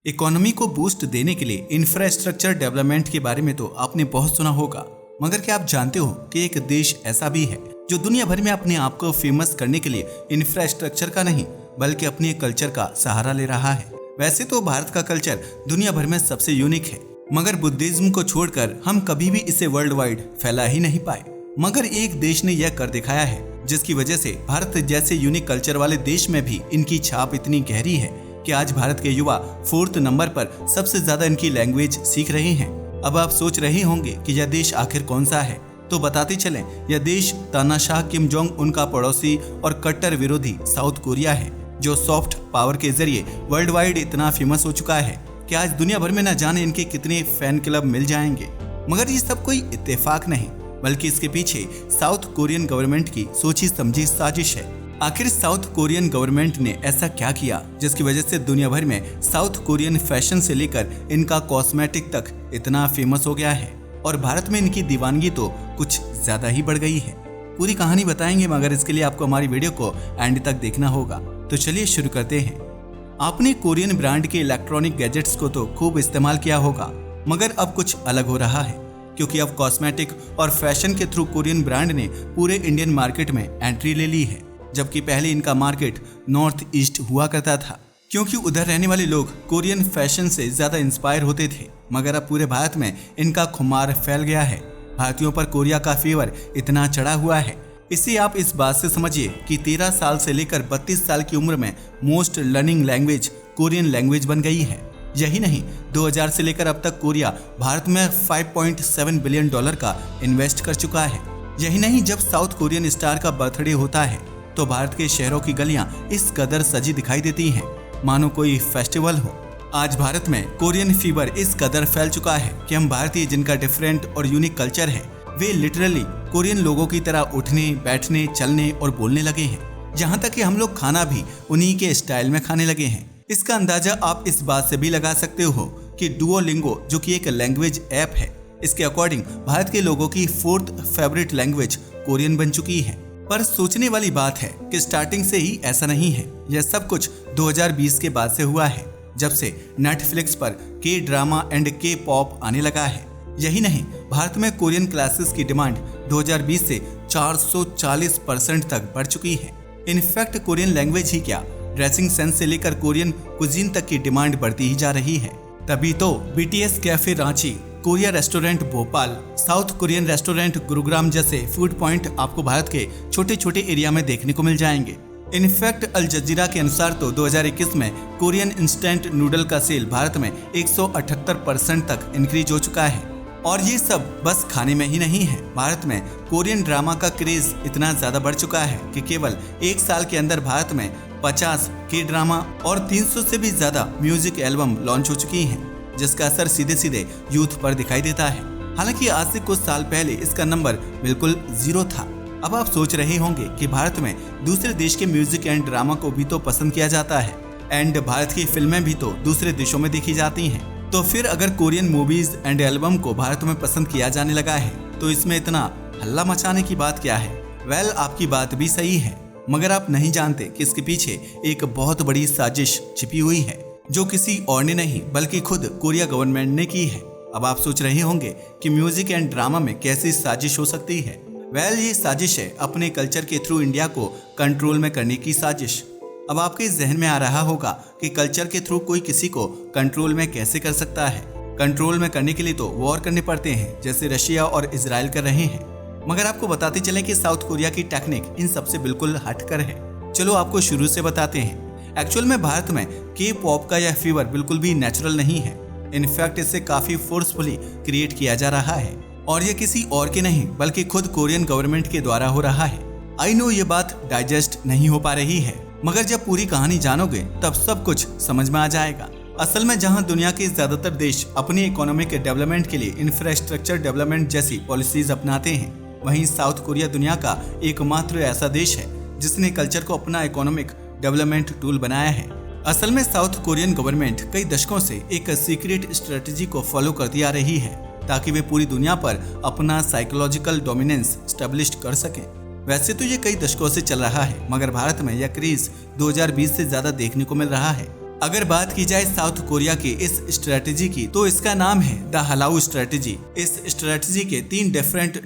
Economy को boost देने के लिए इंफ्रास्ट्रक्चर डेवलपमेंट के बारे में तो आपने बहुत सुना होगा, मगर क्या आप जानते हो कि एक देश ऐसा भी है जो दुनिया भर में अपने आप को फेमस करने के लिए इंफ्रास्ट्रक्चर का नहीं बल्कि अपने कल्चर का सहारा ले रहा है। वैसे तो भारत का कल्चर दुनिया भर में सबसे यूनिक है, मगर बुद्धिज्म को छोड़कर हम कभी भी इसे वर्ल्ड वाइड फैला ही नहीं पाए। मगर एक देश ने यह कर दिखाया है, जिसकी वजह से भारत जैसे यूनिक कल्चर वाले देश में भी इनकी छाप इतनी गहरी है कि आज भारत के युवा 4th नंबर पर सबसे ज्यादा इनकी लैंग्वेज सीख रहे हैं। अब आप सोच रहे होंगे कि यह देश आखिर कौन सा है, तो बताते चलें, यह देश तानाशाह किम जोंग उनका पड़ोसी और कट्टर विरोधी साउथ कोरिया है, जो सॉफ्ट पावर के जरिए वर्ल्ड वाइड इतना फेमस हो चुका है कि आज दुनिया भर में न जाने इनके कितने फैन क्लब मिल जाएंगे। मगर ये सब कोई इत्तेफाक नहीं, बल्कि इसके पीछे साउथ कोरियन गवर्नमेंट की सोची समझी साजिश है। आखिर साउथ कोरियन गवर्नमेंट ने ऐसा क्या किया जिसकी वजह से दुनिया भर में साउथ कोरियन फैशन से लेकर इनका कॉस्मेटिक तक इतना फेमस हो गया है और भारत में इनकी दीवानगी तो कुछ ज्यादा ही बढ़ गई है। पूरी कहानी बताएंगे, मगर इसके लिए आपको हमारी वीडियो को एंड तक देखना होगा। तो चलिए शुरू करते हैं। आपने कोरियन ब्रांड के इलेक्ट्रॉनिक गैजेट्स को तो खूब इस्तेमाल किया होगा, मगर अब कुछ अलग हो रहा है, क्योंकि अब कॉस्मेटिक और फैशन के थ्रू कोरियन ब्रांड ने पूरे इंडियन मार्केट में एंट्री ले ली है, जबकि पहले इनका मार्केट नॉर्थ ईस्ट हुआ करता था, क्योंकि उधर रहने वाले लोग कोरियन फैशन से ज्यादा इंस्पायर होते थे। मगर अब पूरे भारत में इनका खुमार फैल गया है। भारतीयों पर कोरिया का फेवर इतना चढ़ा हुआ है, इसे आप इस बात से समझिए कि 13 साल से लेकर 32 साल की उम्र में most learning language Korean language बन गई है। यही नहीं, 2000 से लेकर अब तक कोरिया भारत में $5.7 बिलियन का इन्वेस्ट कर चुका है। यही नहीं, जब साउथ कोरियन स्टार का बर्थडे होता है तो भारत के शहरों की गलियां इस कदर सजी दिखाई देती हैं, मानो कोई फेस्टिवल हो। आज भारत में कोरियन फीवर इस कदर फैल चुका है कि हम भारतीय, जिनका डिफरेंट और यूनिक कल्चर है, वे लिटरली कोरियन लोगों की तरह उठने, बैठने, चलने और बोलने लगे हैं। यहाँ तक कि हम लोग खाना भी उन्हीं के स्टाइल में खाने लगे हैं। इसका अंदाजा आप इस बात से भी लगा सकते हो कि डुओलिंगो, जो कि एक लैंग्वेज ऐप है, इसके अकॉर्डिंग भारत के लोगों की 4th फेवरेट लैंग्वेज कोरियन बन चुकी है। पर सोचने वाली बात है कि स्टार्टिंग से ही ऐसा नहीं है। यह सब कुछ 2020 के बाद से हुआ है, जब से नेटफ्लिक्स पर के ड्रामा एंड के पॉप आने लगा है। यही नहीं, भारत में कोरियन क्लासेस की डिमांड 2020 से 440% तक बढ़ चुकी है। इनफैक्ट कोरियन लैंग्वेज ही क्या, ड्रेसिंग सेंस से लेकर कोरियन कुजीन तक की डिमांड बढ़ती ही जा रही है। तभी तो BTS cafe Ranchi, Korea restaurant Bhopal, south Korean restaurant Gurugram जैसे फूड पॉइंट आपको भारत के छोटे छोटे एरिया में देखने को मिल जाएंगे। इनफैक्ट अल जजीरा के अनुसार तो 2021 में कोरियन इंस्टेंट नूडल का सेल भारत में 178% तक इंक्रीज हो चुका है। और ये सब बस खाने में ही नहीं है। भारत में कोरियन ड्रामा का क्रेज इतना ज्यादा बढ़ चुका है कि केवल 1 साल के अंदर भारत में 50 के ड्रामा और 300 से भी ज्यादा म्यूजिक एल्बम लॉन्च हो चुकी हैं, जिसका असर सीधे सीधे यूथ पर दिखाई देता है। हालांकि आज से कुछ साल पहले इसका नंबर बिल्कुल 0 था। अब आप सोच रहे होंगे कि भारत में दूसरे देश के म्यूजिक एंड ड्रामा को भी तो पसंद किया जाता है, एंड भारत की फिल्में भी तो दूसरे देशों में देखी जाती हैं। तो फिर अगर कोरियन मूवीज एंड एल्बम को भारत में पसंद किया जाने लगा है, तो इसमें इतना हल्ला मचाने की बात क्या है? वेल, आपकी बात भी सही है, मगर आप नहीं जानते कि इसके पीछे एक बहुत बड़ी साजिश छिपी हुई है, जो किसी और ने नहीं बल्कि खुद कोरिया गवर्नमेंट ने की है। अब आप सोच रहे होंगे कि म्यूजिक एंड ड्रामा में कैसी साजिश हो सकती है? वेल, ये साजिश है अपने कल्चर के थ्रू इंडिया को कंट्रोल में करने की साजिश। अब आपके जहन में आ रहा होगा कि कल्चर के थ्रू कोई किसी को कंट्रोल में कैसे कर सकता है। कंट्रोल में करने के लिए तो वॉर करने पड़ते हैं, जैसे रशिया और इजराइल कर रहे हैं। मगर आपको बताते चलें कि साउथ कोरिया की टेक्निक इन सबसे बिल्कुल हटकर है। चलो आपको शुरू से बताते हैं। एक्चुअल में भारत में के पॉप का यह फीवर बिल्कुल भी नेचुरल नहीं है। इनफैक्ट इसे काफी फोर्सफुली क्रिएट किया जा रहा है, और यह किसी और के नहीं बल्कि खुद कोरियन गवर्नमेंट के द्वारा हो रहा है। आई नो ये बात डाइजेस्ट नहीं हो पा रही है, मगर जब पूरी कहानी जानोगे तब सब कुछ समझ में आ जाएगा। असल में जहां दुनिया के ज्यादातर देश अपनी इकोनॉमिक डेवलपमेंट के लिए इंफ्रास्ट्रक्चर डेवलपमेंट जैसी पॉलिसीज अपनाते हैं, वहीं साउथ कोरिया दुनिया का एकमात्र ऐसा देश है जिसने कल्चर को अपना इकोनॉमिक डेवलपमेंट टूल बनाया है। असल में साउथ कोरियन गवर्नमेंट कई दशकों से एक सीक्रेट स्ट्रेटेजी को फॉलो करती आ रही है, ताकि वे पूरी दुनिया पर अपना साइकोलॉजिकल डोमिनेंस स्टैब्लिश कर सके। वैसे तो ये कई दशकों से चल रहा है, मगर भारत में यह क्रेज 2020 से ज्यादा देखने को मिल रहा है। अगर बात की जाए साउथ कोरिया की इस स्ट्रेटेजी की तो इसका नाम है द हलाउ स्ट्रेटेजी। इस स्ट्रेटेजी के 3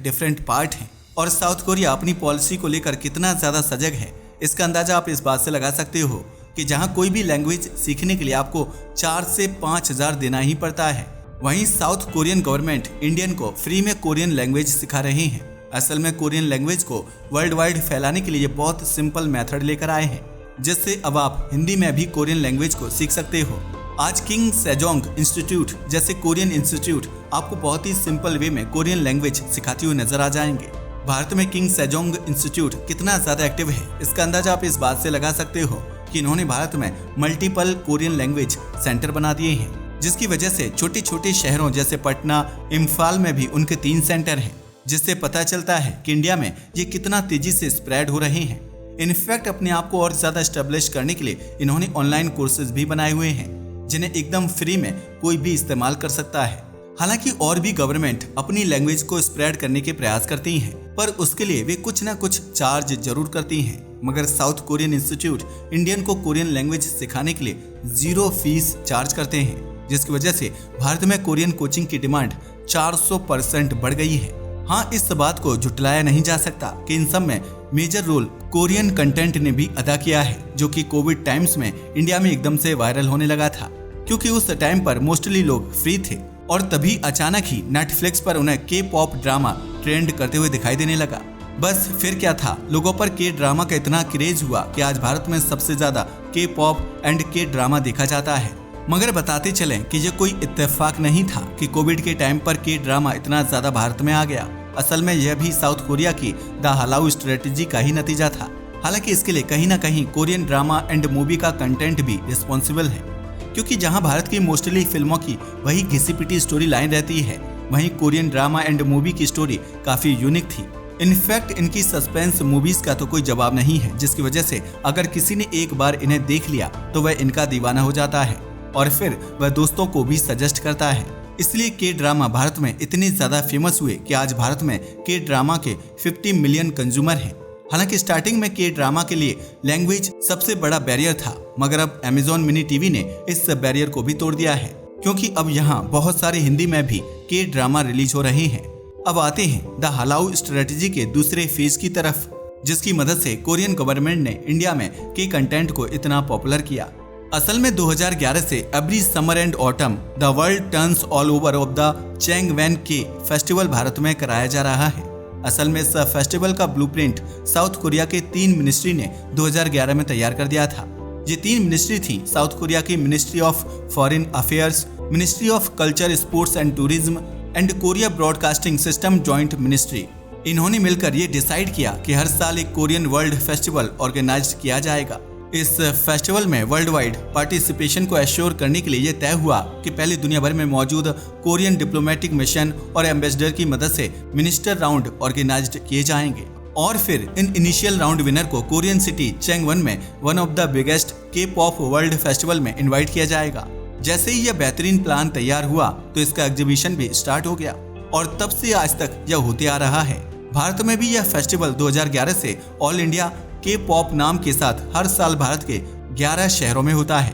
डिफरेंट पार्ट हैं और साउथ कोरिया अपनी पॉलिसी को लेकर कितना ज्यादा सजग है इसका अंदाजा आप इस बात से लगा सकते हो कि जहां कोई भी लैंग्वेज सीखने के लिए आपको 4 से 5,000 देना ही पड़ता है, वहीं साउथ कोरियन गवर्नमेंट इंडियन को फ्री में कोरियन लैंग्वेज सिखा रहे हैं। असल में कोरियन लैंग्वेज को वर्ल्ड वाइड फैलाने के लिए बहुत सिंपल मेथड लेकर आए हैं, जिससे अब आप हिंदी में भी कोरियन लैंग्वेज को सीख सकते हो। आज किंग सेजोंग इंस्टीट्यूट जैसे कोरियन इंस्टीट्यूट आपको बहुत ही सिंपल वे में कोरियन लैंग्वेज सिखाते हुए नजर आ जाएंगे। भारत में किंग सेजोंग इंस्टीट्यूट कितना ज्यादा एक्टिव है इसका अंदाजा आप इस बात से लगा सकते हो कि इन्होंने भारत में मल्टीपल कोरियन लैंग्वेज सेंटर बना दिए हैं, जिसकी वजह से छोटे छोटे शहरों जैसे पटना, इम्फाल में भी उनके 3 सेंटर हैं, जिससे पता चलता है कि इंडिया में ये कितना तेजी से स्प्रेड हो रहे हैं। इनफैक्ट अपने आप को और ज्यादा स्टेब्लिश करने के लिए इन्होंने ऑनलाइन कोर्सेज भी बनाए हुए हैं, जिन्हें एकदम फ्री में कोई भी इस्तेमाल कर सकता है। हालांकि और भी गवर्नमेंट अपनी लैंग्वेज को स्प्रेड करने के प्रयास करती हैं, पर उसके लिए वे कुछ ना कुछ चार्ज जरूर करती हैं। मगर साउथ कोरियन इंस्टीट्यूट इंडियन को कोरियन लैंग्वेज सिखाने के लिए 0 फीस चार्ज करते हैं, जिसकी वजह से भारत में कोरियन कोचिंग की डिमांड 400% बढ़ गई है। हाँ, इस बात को झुटलाया नहीं जा सकता कि इन सब में मेजर रोल कोरियन कंटेंट ने भी अदा किया है, जो कि कोविड टाइम्स में इंडिया में एकदम से वायरल होने लगा था, क्योंकि उस टाइम पर मोस्टली लोग फ्री थे और तभी अचानक ही नेटफ्लिक्स पर उन्हें के पॉप ड्रामा ट्रेंड करते हुए दिखाई देने लगा। बस फिर क्या था, लोगों पर के ड्रामा का इतना क्रेज हुआ कि आज भारत में सबसे ज्यादा के पॉप एंड के ड्रामा देखा जाता है। मगर बताते चलें कि ये कोई इत्तेफाक नहीं था कि कोविड के टाइम पर के ड्रामा इतना ज्यादा भारत में आ गया। असल में यह भी साउथ कोरिया की द हलाउ स्ट्रेटेजी का ही नतीजा था। हालांकि इसके लिए कहीं ना कहीं कोरियन ड्रामा एंड मूवी का कंटेंट भी रिस्पॉन्सिबल है, क्योंकि जहां भारत की मोस्टली फिल्मों की वही घिसी पिटी स्टोरी लाइन रहती है, वहीं कोरियन ड्रामा एंड मूवी की स्टोरी काफी यूनिक थी। इनफैक्ट इनकी सस्पेंस मूवीज का तो कोई जवाब नहीं है, जिसकी वजह से अगर किसी ने एक बार इन्हें देख लिया तो वह इनका दीवाना हो जाता है और फिर वह दोस्तों को भी सजेस्ट करता है। इसलिए के ड्रामा भारत में इतने ज्यादा फेमस हुए कि आज भारत में के ड्रामा के 50 मिलियन कंज्यूमर हैं। हालांकि स्टार्टिंग में के ड्रामा के लिए लैंग्वेज सबसे बड़ा बैरियर था, मगर अब Amazon मिनी टीवी ने इस बैरियर को भी तोड़ दिया है, क्योंकि अब यहाँ बहुत सारे हिंदी में भी के ड्रामा रिलीज हो रहे हैं। अब आते हैं द हलाउ स्ट्रेटेजी के दूसरे फेज की तरफ, जिसकी मदद से कोरियन गवर्नमेंट ने इंडिया में के कंटेंट को इतना पॉपुलर किया। असल में 2011 से every summer and autumn the world turns all over of the चैंगवेन के फेस्टिवल भारत में कराया जा रहा है। असल में इस फेस्टिवल का ब्लूप्रिंट साउथ कोरिया के 3 मिनिस्ट्री ने 2011 में तैयार कर दिया था। ये 3 मिनिस्ट्री थी साउथ कोरिया की ministry of foreign affairs, ministry of culture, sports and tourism and Korea broadcasting system joint ministry. इन्होंने मिलकर ये डिसाइड किया कि हर साल एक कोरियन वर्ल्ड फेस्टिवल ऑर्गेनाइज किया जाएगा। इस फेस्टिवल में वर्ल्ड वाइड पार्टिसिपेशन को एश्योर करने के लिए यह तय हुआ कि पहले दुनिया भर में मौजूद कोरियन डिप्लोमेटिक मिशन और एम्बेसडर की मदद से मिनिस्टर राउंड ऑर्गेनाइज्ड किए जाएंगे और फिर इन इनिशियल राउंड विनर को कोरियन सिटी चैंगवन में वन ऑफ द बिगेस्ट के पॉप वर्ल्ड फेस्टिवल में इन्वाइट किया जाएगा। जैसे ही यह बेहतरीन प्लान तैयार हुआ तो इसका एग्जीबिशन भी स्टार्ट हो गया और तब से आज तक यह होते आ रहा है। भारत में भी यह फेस्टिवल 2011 से ऑल इंडिया के पॉप नाम के साथ हर साल भारत के 11 शहरों में होता है।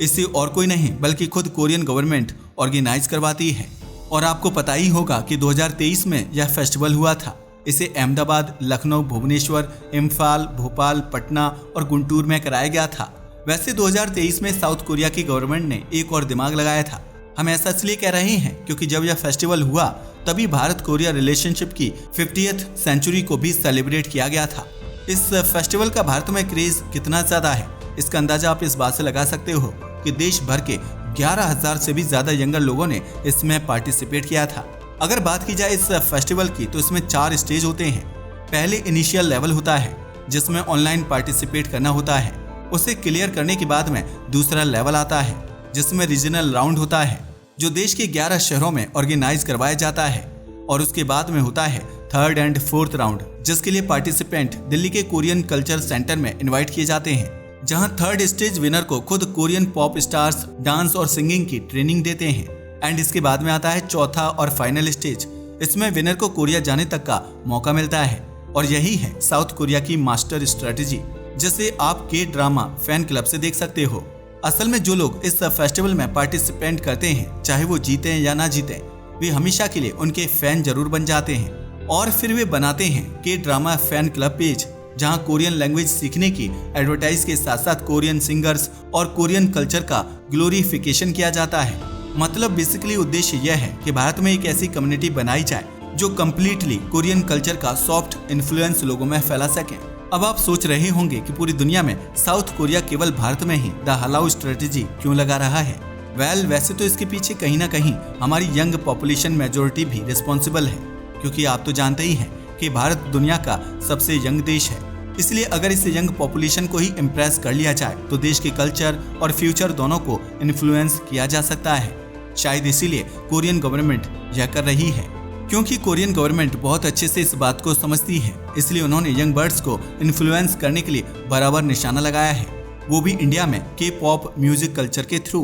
इसे और कोई नहीं बल्कि खुद कोरियन गवर्नमेंट ऑर्गेनाइज करवाती है। और आपको पता ही होगा कि 2023 में यह फेस्टिवल हुआ था। इसे अहमदाबाद, लखनऊ, भुवनेश्वर, इम्फाल, भोपाल, पटना और गुंटूर में कराया गया था। वैसे 2023 में साउथ कोरिया की गवर्नमेंट ने एक और दिमाग लगाया था। हम ऐसा इसलिए कह रहे हैं क्योंकि जब यह फेस्टिवल हुआ तभी भारत कोरिया रिलेशनशिप की 50th सेंचुरी को भी सेलिब्रेट किया गया था। इस फेस्टिवल का भारत में क्रेज कितना ज्यादा है इसका अंदाजा आप इस बात से लगा सकते हो कि देश भर के 11,000 से भी ज्यादा यंगर लोगों ने इसमें पार्टिसिपेट किया था। अगर बात की जाए इस फेस्टिवल की तो इसमें 4 स्टेज होते हैं। पहले इनिशियल लेवल होता है जिसमें ऑनलाइन पार्टिसिपेट करना होता है। उसे क्लियर करने के बाद में दूसरा लेवल आता है जिसमें रीजनल राउंड होता है जो देश के 11 शहरों में ऑर्गेनाइज करवाया जाता है। और उसके बाद में होता है 3rd एंड 4th राउंड, जिसके लिए पार्टिसिपेंट दिल्ली के कोरियन कल्चर सेंटर में इनवाइट किए जाते हैं, जहां 3rd स्टेज विनर को खुद कोरियन पॉप स्टार्स डांस और सिंगिंग की ट्रेनिंग देते हैं। एंड इसके बाद में आता है 4था और फाइनल स्टेज। इसमें विनर को कोरिया जाने तक का मौका मिलता है और यही है साउथ कोरिया की मास्टर स्ट्रेटेजी, जिसे आप के ड्रामा फैन क्लब से देख सकते हो। असल में जो लोग इस फेस्टिवल में पार्टिसिपेंट करते हैं, चाहे वो जीते या ना जीते, वे हमेशा के लिए उनके फैन जरूर बन जाते हैं। और फिर वे बनाते हैं के ड्रामा फैन क्लब पेज, जहां कोरियन लैंग्वेज सीखने की एडवर्टाइज के साथ साथ कोरियन सिंगर्स और कोरियन कल्चर का ग्लोरिफिकेशन किया जाता है। मतलब बेसिकली उद्देश्य यह है कि भारत में एक ऐसी कम्युनिटी बनाई जाए जो कम्प्लीटली कोरियन कल्चर का सॉफ्ट इन्फ्लुएंस लोगों में फैला सके। अब आप सोच रहे होंगे कि पूरी दुनिया में साउथ कोरिया केवल भारत में ही द हलाओ स्ट्रेटेजी क्यों लगा रहा है। वैसे तो इसके पीछे कहीं ना कहीं हमारी यंग पॉपुलेशन मेजोरिटी भी रिस्पॉन्सिबल है, क्योंकि आप तो जानते ही हैं कि भारत दुनिया का सबसे यंग देश है। इसलिए अगर इस यंग पॉपुलेशन को ही इम्प्रेस कर लिया जाए तो देश के कल्चर और फ्यूचर दोनों को इन्फ्लुएंस किया जा सकता है। शायद इसीलिए कोरियन गवर्नमेंट यह कर रही है, क्योंकि कोरियन गवर्नमेंट बहुत अच्छे से इस बात को समझती है। इसलिए उन्होंने यंग बर्ड्स को इन्फ्लुएंस करने के लिए बराबर निशाना लगाया है, वो भी इंडिया में के पॉप म्यूजिक कल्चर के थ्रू।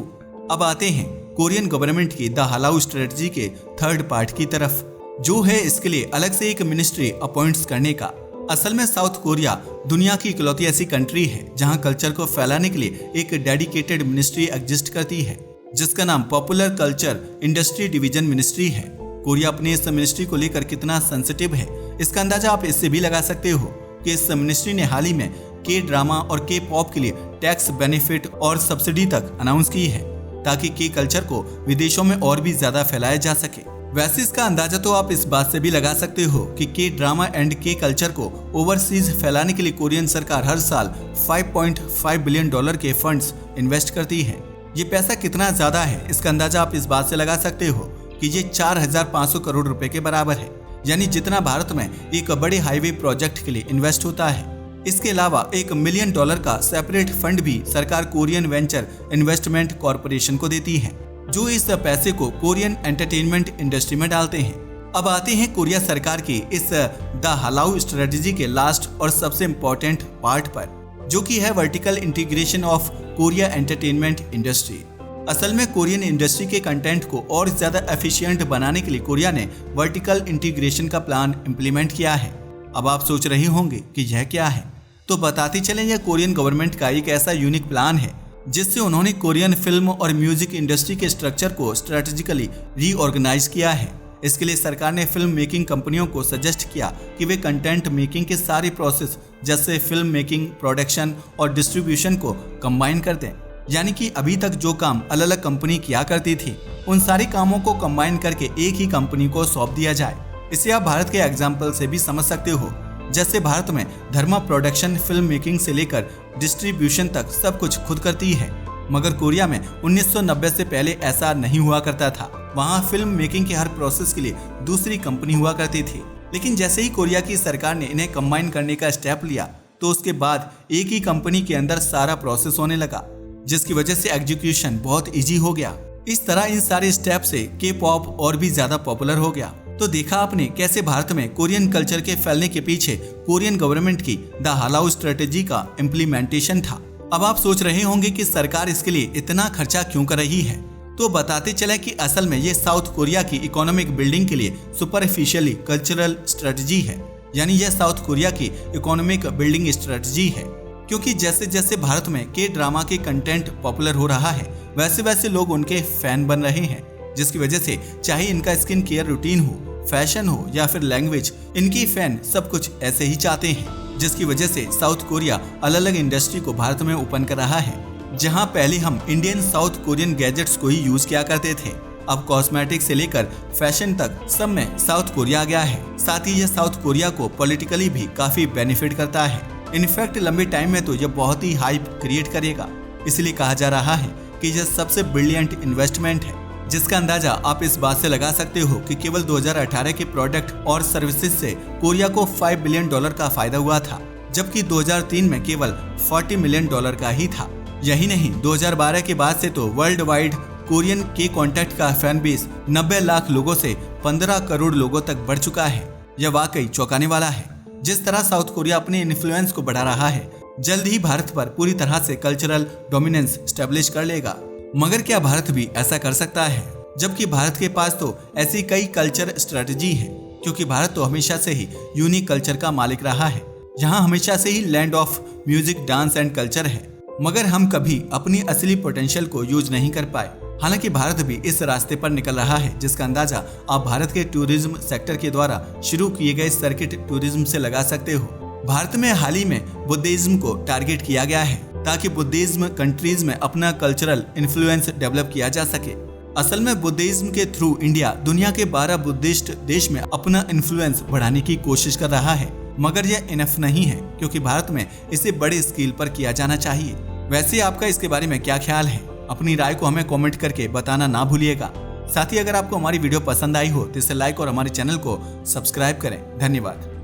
अब आते हैं कोरियन गवर्नमेंट की द हलाओ स्ट्रेटजी के थर्ड पार्ट की तरफ, जो है इसके लिए अलग से एक मिनिस्ट्री अपॉइंट्स करने का। असल में साउथ कोरिया दुनिया की इकलौती ऐसी कंट्री है जहां कल्चर को फैलाने के लिए एक डेडिकेटेड मिनिस्ट्री एग्जिस्ट करती है, जिसका नाम popular culture industry division ministry है। कोरिया अपने इस मिनिस्ट्री को लेकर कितना सेंसिटिव है, इसका अंदाजा आप इससे भी लगा सकते हो कि इस मिनिस्ट्री ने हाल ही में के ड्रामा और के पॉप के लिए टैक्स बेनिफिट और सब्सिडी तक अनाउंस की है, ताकि के कल्चर को विदेशों में और भी ज्यादा फैलाया जा सके। वैसे इसका अंदाजा तो आप इस बात से भी लगा सकते हो कि के ड्रामा एंड के कल्चर को ओवरसीज फैलाने के लिए कोरियन सरकार हर साल $5.5 बिलियन के फंड्स इन्वेस्ट करती है। ये पैसा कितना ज्यादा है, इसका अंदाजा आप इस बात से लगा सकते हो कि ये 4,500 करोड़ रुपए के बराबर है, यानी जितना भारत में एक बड़े हाईवे प्रोजेक्ट के लिए इन्वेस्ट होता है। इसके अलावा $1 मिलियन का सेपरेट फंड भी सरकार कोरियन वेंचर इन्वेस्टमेंट कॉर्पोरेशन को देती है, जो इस पैसे को कोरियन एंटरटेनमेंट इंडस्ट्री में डालते हैं। अब आते हैं कोरिया सरकार की इस द हलाओ स्ट्रेटेजी के लास्ट और सबसे इम्पोर्टेंट पार्ट पर, जो कि है vertical integration of Korea entertainment industry. असल में कोरियन इंडस्ट्री के कंटेंट को और ज्यादा एफिशिएंट बनाने के लिए कोरिया ने वर्टिकल इंटीग्रेशन का प्लान इम्प्लीमेंट किया है। अब आप सोच रहे होंगे कि यह क्या है, तो बताते चलें यह कोरियन गवर्नमेंट का एक ऐसा यूनिक प्लान है जिससे उन्होंने कोरियन फिल्म और म्यूजिक इंडस्ट्री के स्ट्रक्चर को स्ट्रेटेजिकली रीऑर्गेनाइज किया है। इसके लिए सरकार ने फिल्म मेकिंग कंपनियों को सजेस्ट किया कि वे कंटेंट मेकिंग के सारे प्रोसेस जैसे फिल्म मेकिंग, प्रोडक्शन और डिस्ट्रीब्यूशन को कंबाइन कर दें। यानी कि अभी तक जो काम अलग अलग कंपनी किया करती थी, उन सारे कामों को कंबाइन करके एक ही कंपनी को सौंप दिया जाए। इसे आप भारत के एग्जाम्पल से भी समझ सकते हो, जैसे भारत में धर्मा प्रोडक्शन फिल्म मेकिंग से लेकर डिस्ट्रीब्यूशन तक सब कुछ खुद करती है, मगर कोरिया में 1990 से पहले ऐसा नहीं हुआ करता था। वहाँ फिल्म मेकिंग के हर प्रोसेस के लिए दूसरी कंपनी हुआ करती थी। लेकिन जैसे ही कोरिया की सरकार ने इन्हें कंबाइन करने का स्टेप लिया, तो उसके बाद एक ही कंपनी के अंदर सारा प्रोसेस होने लगा, जिसकी वजह से एग्जीक्यूशन बहुत इजी हो गया। इस तरह इन सारे स्टेप से के पॉप और भी ज्यादा पॉपुलर हो गया। तो देखा आपने कैसे भारत में कोरियन कल्चर के फैलने के पीछे कोरियन गवर्नमेंट की द हलाओ स्ट्रेटेजी का इम्प्लीमेंटेशन था। अब आप सोच रहे होंगे कि सरकार इसके लिए इतना खर्चा क्यों कर रही है, तो बताते चले कि असल में ये साउथ कोरिया की इकोनॉमिक बिल्डिंग के लिए सुपरफिशियली कल्चरल स्ट्रेटजी है। यानी यह साउथ कोरिया की इकोनॉमिक बिल्डिंग स्ट्रेटजी है, क्योंकि जैसे जैसे भारत में के ड्रामा के कंटेंट पॉपुलर हो रहा है, वैसे वैसे लोग उनके फैन बन रहे हैं, जिसकी वजह से चाहे इनका स्किन केयर रूटीन हो, फैशन हो या फिर लैंग्वेज, इनकी फैन सब कुछ ऐसे ही चाहते हैं। जिसकी वजह से साउथ कोरिया अलग अलग इंडस्ट्री को भारत में ओपन कर रहा है। जहां पहले हम इंडियन साउथ कोरियन गैजेट्स को ही यूज किया करते थे, अब कॉस्मेटिक से लेकर फैशन तक सब में साउथ कोरिया आ गया है। साथ ही यह साउथ कोरिया को पॉलिटिकली भी काफी बेनिफिट करता है। इनफैक्ट लंबे टाइम में तो यह बहुत ही हाइप क्रिएट करेगा। इसलिए कहा जा रहा है कि यह सबसे ब्रिलियंट इन्वेस्टमेंट है, जिसका अंदाजा आप इस बात से लगा सकते हो कि केवल 2018 के प्रोडक्ट और सर्विसेज से कोरिया को $5 बिलियन का फायदा हुआ था, जबकि 2003 में केवल $40 मिलियन का ही था। यही नहीं, 2012 के बाद से तो वर्ल्ड वाइड कोरियन के कॉन्टैक्ट का फैन बेस 90 लाख लोगों से 15 करोड़ लोगों तक बढ़ चुका है। यह वाकई चौंकाने वाला है। जिस तरह साउथ कोरिया अपने इन्फ्लुएंस को बढ़ा रहा है, जल्द ही भारत पर पूरी तरह से कल्चरल डोमिनेंस स्टैब्लिश कर लेगा। मगर क्या भारत भी ऐसा कर सकता है? जबकि भारत के पास तो ऐसी कई कल्चर स्ट्रेटजी है, क्योंकि भारत तो हमेशा से ही यूनिक कल्चर का मालिक रहा है। यहाँ हमेशा से ही land of music, dance and culture है। मगर हम कभी अपनी असली पोटेंशियल को यूज नहीं कर पाए। हालांकि भारत भी इस रास्ते पर निकल रहा है, जिसका अंदाजा आप भारत के टूरिज्म सेक्टर के द्वारा शुरू किए गए सर्किट टूरिज्म से लगा सकते हो। भारत में हाल ही में बुद्धिज्म को टारगेट किया गया है ताकि बुद्धिज्म कंट्रीज में अपना कल्चरल इन्फ्लुएंस डेवलप किया जा सके। असल में बुद्धिज्म के थ्रू इंडिया दुनिया के 12 बुद्धिस्ट देश में अपना इन्फ्लुएंस बढ़ाने की कोशिश कर रहा है, मगर यह इनफ नहीं है क्योंकि भारत में इसे बड़े स्केल पर किया जाना चाहिए। वैसे आपका इसके बारे में क्या ख्याल है? अपनी राय को हमें कमेंट करके बताना ना भूलिएगा। साथ ही अगर आपको हमारी वीडियो पसंद आई हो तो इसे लाइक और हमारे चैनल को सब्सक्राइब करें। धन्यवाद।